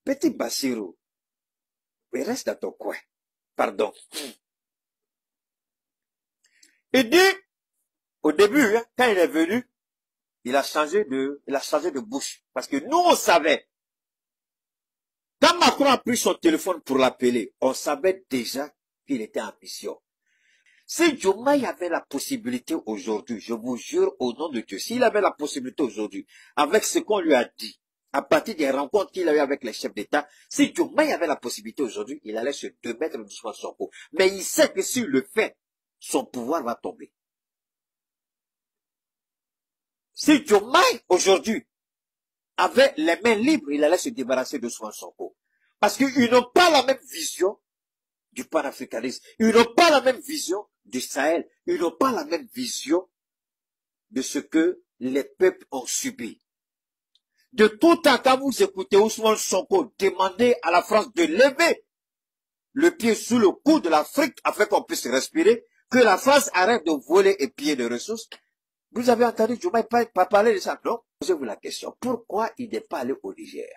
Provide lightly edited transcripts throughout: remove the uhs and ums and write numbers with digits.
Petit Bassirou, mais reste dans ton coin. Pardon. Il dit, au début, hein, quand il est venu, il a changé de bouche. Parce que nous, on savait. Quand Macron a pris son téléphone pour l'appeler, on savait déjà qu'il était en mission. Si Diomaye avait la possibilité aujourd'hui, je vous jure au nom de Dieu, s'il avait la possibilité aujourd'hui, avec ce qu'on lui a dit, à partir des rencontres qu'il a eues avec les chefs d'État, si Diomaye avait la possibilité aujourd'hui, il allait se démettre doucement de son coup. Mais il sait que s'il le fait, son pouvoir va tomber. Si Diomaye aujourd'hui avait les mains libres, il allait se débarrasser de Ousmane Sonko. Parce qu'ils n'ont pas la même vision du panafricanisme. Ils n'ont pas la même vision du Sahel. Ils n'ont pas la même vision de ce que les peuples ont subi. De tout temps, quand vous écoutez Ousmane Sonko demander à la France de lever le pied sous le cou de l'Afrique afin qu'on puisse respirer, que la France arrête de voler et piller les ressources, vous avez entendu Diomaye pas parler de ça, non? Posez-vous la question, pourquoi il n'est pas allé au Niger?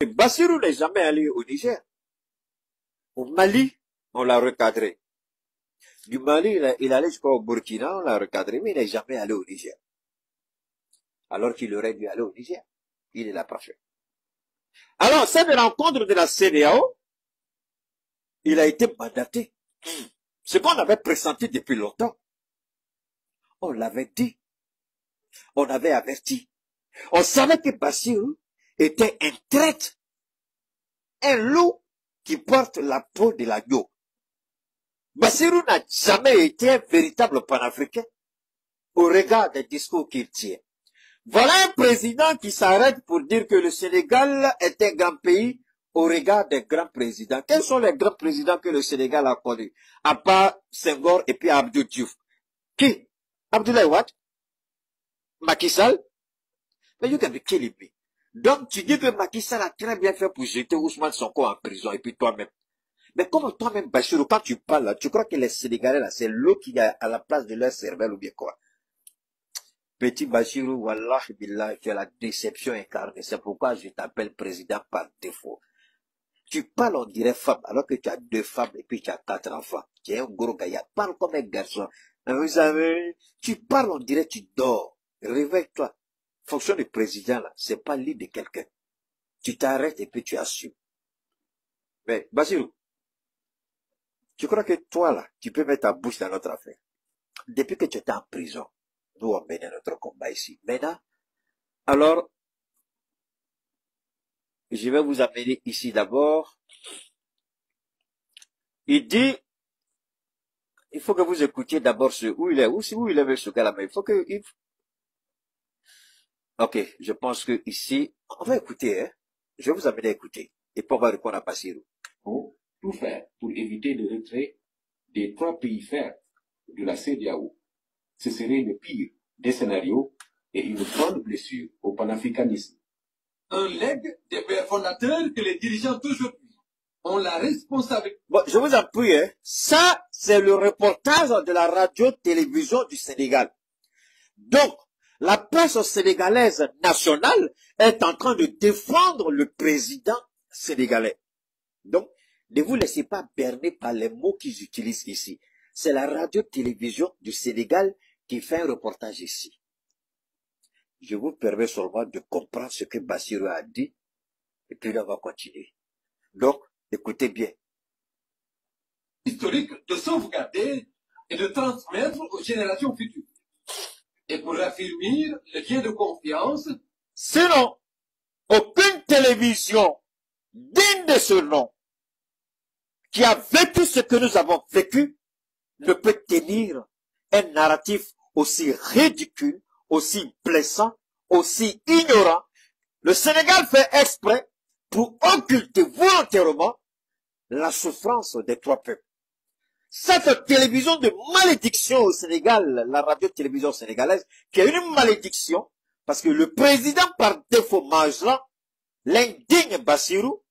Bassirou n'est jamais allé au Niger. Au Mali, on l'a recadré. Du Mali, il allait jusqu'au Burkina, on l'a recadré, mais il n'est jamais allé au Niger. Alors qu'il aurait dû aller au Niger. Il est là parfait. Alors, cette rencontre de la CEDEAO, il a été mandaté. Ce qu'on avait pressenti depuis longtemps. On l'avait dit. On avait averti. On savait que Bassirou était un traître. Un loup qui porte la peau de l'agneau. Bassirou n'a jamais été un véritable panafricain au regard des discours qu'il tient. Voilà un président qui s'arrête pour dire que le Sénégal est un grand pays au regard des grands présidents. Quels sont les grands présidents que le Sénégal a connus? À part Senghor et puis Abdou Diouf. Qui? Abdoulaye Wade? Macky Sall? Mais you can be killing me. Donc tu dis que Macky Sall a très bien fait pour jeter Ousmane Sonko en prison et puis toi-même. Mais comme toi-même, Bachirou, quand tu parles là, tu crois que les Sénégalais là, c'est l'eau qui est à la place de leur cervelle ou bien quoi? Petit Bachirou, wallah billah, tu as la déception incarnée. C'est pourquoi je t'appelle président par défaut. Tu parles, on dirait femme, alors que tu as 2 femmes et puis tu as 4 enfants. Tu es un gros gars, parle comme un garçon. Vous savez, tu parles, on dirait tu dors. Réveille-toi. Fonction de président là, c'est pas l'île de quelqu'un. Tu t'arrêtes et puis tu assumes. Mais, Bachirou, tu crois que toi là, tu peux mettre ta bouche dans notre affaire? Depuis que tu étais en prison, nous on menait notre combat ici. Maintenant, alors, je vais vous amener ici d'abord. Il dit, il faut que vous écoutiez d'abord où il est, où il est ce gars-là, mais il faut que, ok, je pense que ici, on va écouter, hein. Je vais vous amener à écouter. Et puis on va répondre à Bassirou. Pour tout faire pour éviter le retrait des 3 pays frères de la CEDEAO. Ce serait le pire des scénarios et une grande blessure au panafricanisme. Un legs des pères fondateurs que les dirigeants d'aujourd'hui ont la responsabilité. Bon, je vous en prie, hein. Ça, c'est le reportage de la radio-télévision du Sénégal. Donc, la presse sénégalaise nationale est en train de défendre le président sénégalais. Donc, ne vous laissez pas berner par les mots qu'ils utilisent ici. C'est la radio-télévision du Sénégal qui fait un reportage ici. Je vous permets seulement de comprendre ce que Bassirou a dit, et puis là, on va continuer. Donc, écoutez bien. Historique de sauvegarder et de transmettre aux générations futures. Et pour affirmer le lien de confiance. Sinon, aucune télévision digne de ce nom, qui a vécu ce que nous avons vécu, ne peut tenir un narratif aussi ridicule, aussi blessant, aussi ignorant. Le Sénégal fait exprès pour occulter volontairement la souffrance des 3 peuples. Cette télévision de malédiction au Sénégal, la radio-télévision sénégalaise, qui est une malédiction, parce que le président par défaut Majlan, l'indigne Bassirou,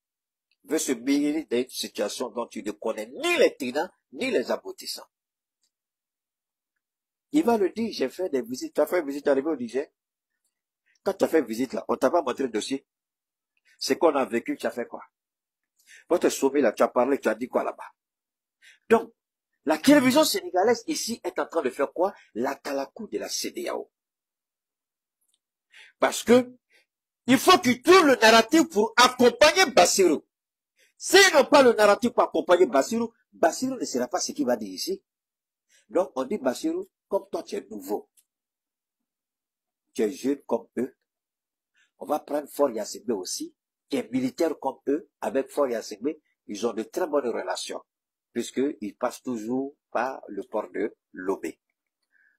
veut se mêler d'une situation dont tu ne connais ni les tenants, ni les aboutissants. Il va le dire, j'ai fait des visites, tu as fait une visite arrivée au Niger. Quand tu as fait une visite là, on t'a pas montré le dossier. Ce qu'on a vécu, tu as fait quoi? Votre sommet là, tu as parlé, tu as dit quoi là-bas? Donc, la télévision sénégalaise ici est en train de faire quoi? La calakou de la CEDEAO. Parce que, il faut qu'ils trouvent le narratif pour accompagner Bassirou. S'ils n'ont pas le narratif pour accompagner Bassirou, Bassirou ne sera pas ce qu'il va dire ici. Donc, on dit Bassirou, comme toi tu es nouveau, tu es jeune comme eux, on va prendre Faure Gnassingbé aussi, qui est militaire comme eux, avec Faure Gnassingbé, ils ont de très bonnes relations, puisqu'ils passent toujours par le port de Lomé.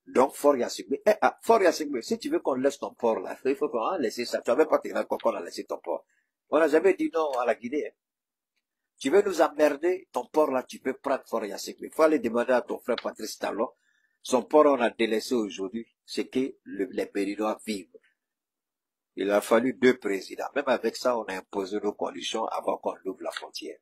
Donc, Faure Gnassingbé, Faure Gnassingbé, si tu veux qu'on laisse ton port là, il faut qu'on laisse ça. Tu n'avais pas tiré quand on a laissé ton port. On n'a jamais dit non à la Guinée. Hein. Tu veux nous emmerder, ton port là, tu peux prendre Faure Gnassingbé. Il faut aller demander à ton frère Patrice Talon. Son port, on a délaissé aujourd'hui, c'est que les Béninois vivent. Il a fallu 2 présidents. Même avec ça, on a imposé nos conditions avant qu'on ouvre la frontière.